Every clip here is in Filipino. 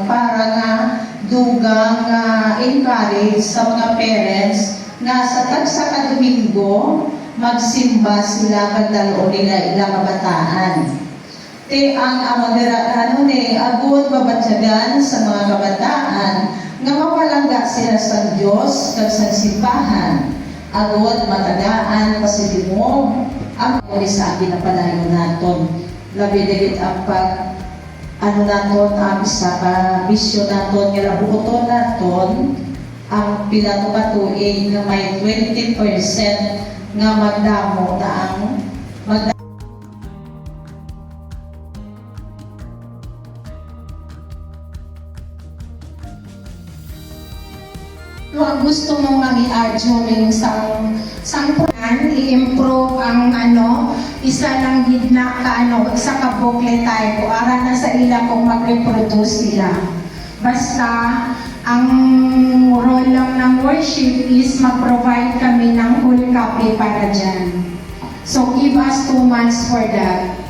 para nga dugang encourage sa mga parents nga sa tagsa ka Domingo magsimba sila pagdalo nila ilang kabataan. Te ang agud babatyagan sa mga kabataan nga mapalangga sila sa Dios kag sa simbahan. Agud matagaan pasilimog ang sa ginapalayo naton. Labi dagit ang pag naton ang isa ka bisyo naton nga labuton naton ang pinatupatuig nga may 20% nga magdamo na ang ang gusto mong mag-i-art during sangpunan, i-improve ang isa lang gidna ka isa ka booklet tayo ara na sa ila kung mag-reproduce sila. Basta ang role lang ng worship is mag-provide kami ng whole copy para dyan. So give us 2 months for that.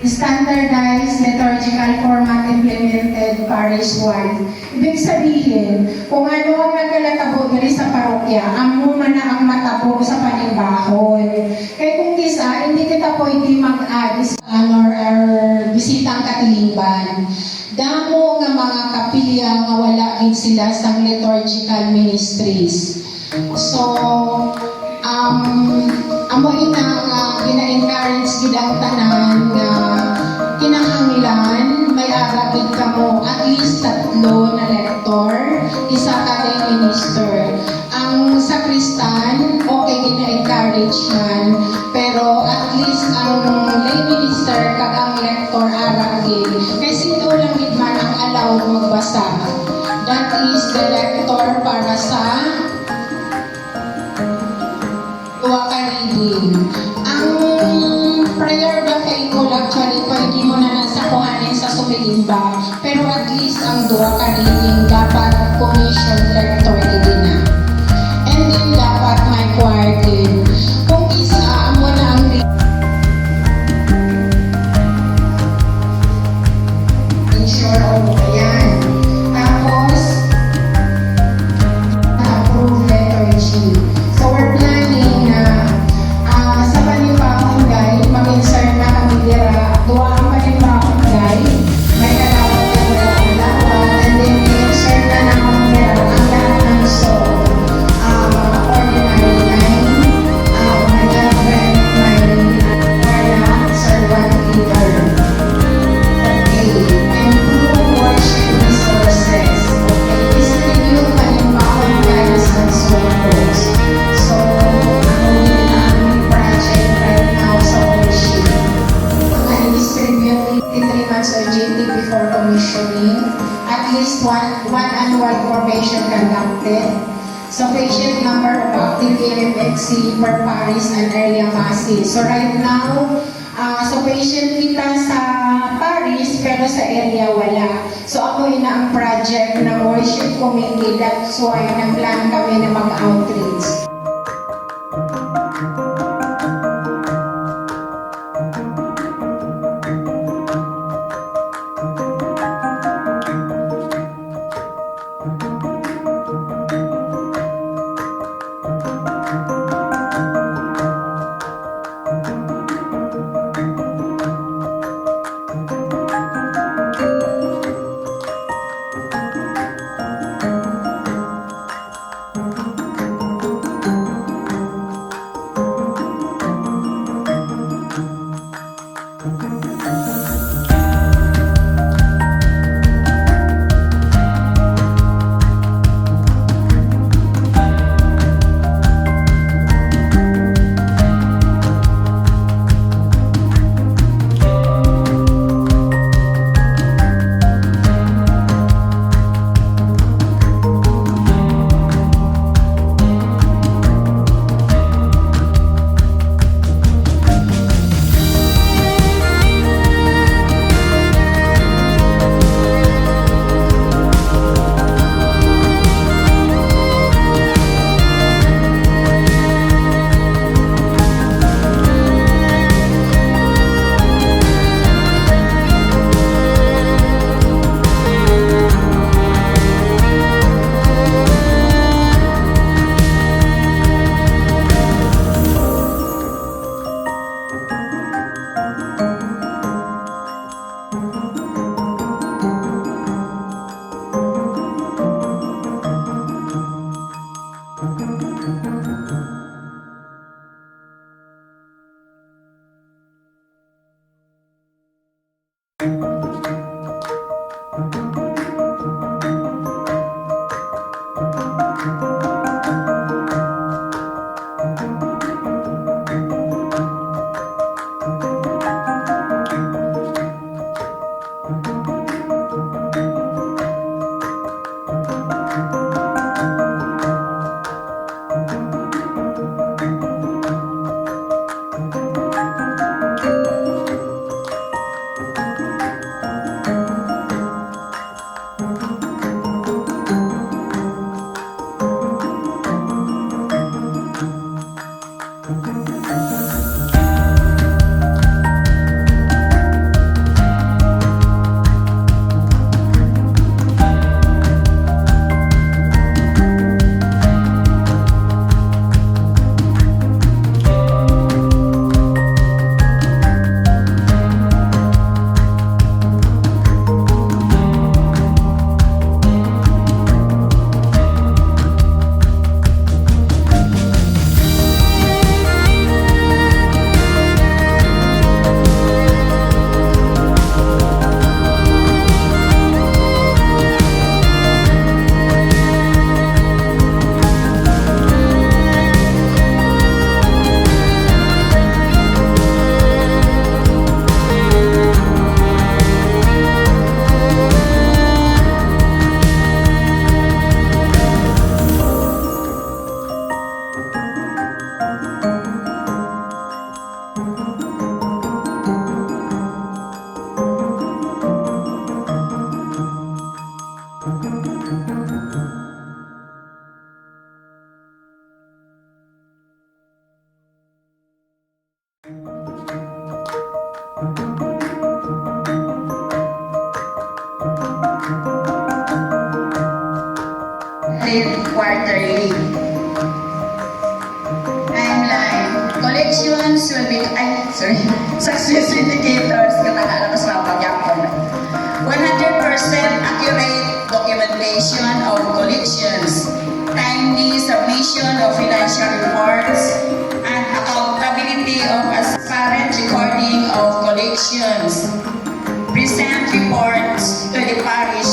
Standardized liturgical format implemented parish-wide. Ibig sabihin, kung ano ang nagkalatabo diri sa parokya, amo man na ang matabo sa panibahon. Kaya kung kisa, hindi kita pwede mag-add or bisitang katilingban. Damo nga mga kapilya nga wala gid sila sa liturgical ministries. So, amo ina nga gina-encourage gid ang tanan nga kinahanglan may aragid kamo at least 3 na lektor, isa ka lay minister. Ang sakristan okay gina-encourage man, pero at least ang lay minister kag ang lektor aragid kasi ito lang gid man ang allowed magbasa. That is the lector para sa tuwa ka reading. Ang prayer ba kay Paul actually pwede mo na nasa kuhanin sa sumilimba, pero at least ang tuwa ka reading dapat commission lector din na. And then dapat may choir din. Kung isa mo na ang sure o ayan. Tapos approve liturgy. So we're planning na sa panibahon guide, mag-insert na kami dira. Duwa ang panibahon guide, may kalawat na wala ang lawat, and then i-insert na naman dira ang lahat ng song. Ordinary time, my girlfriend, my servant leader. Okay, improve worship resources. Okay, visiting yung panibahon guides and workers. So, project right now sa worship. I-distribute 3 months urgently before commissioning. At least one annual probation conducted. Sufficient number of active AMXC per parish and area masses. So right now, sufficient kita sa parish pero sa area wala. So ako ina ang project ng worship committee. That's why nag-plan kami na mag-outreach. Quarterly. Timeline. Collections will be, success indicators, katagalan mas mapagyapon. 100% accurate documentation of collections, timely submission of financial reports, and accountability of transparent recording of collections. Present reports to the parish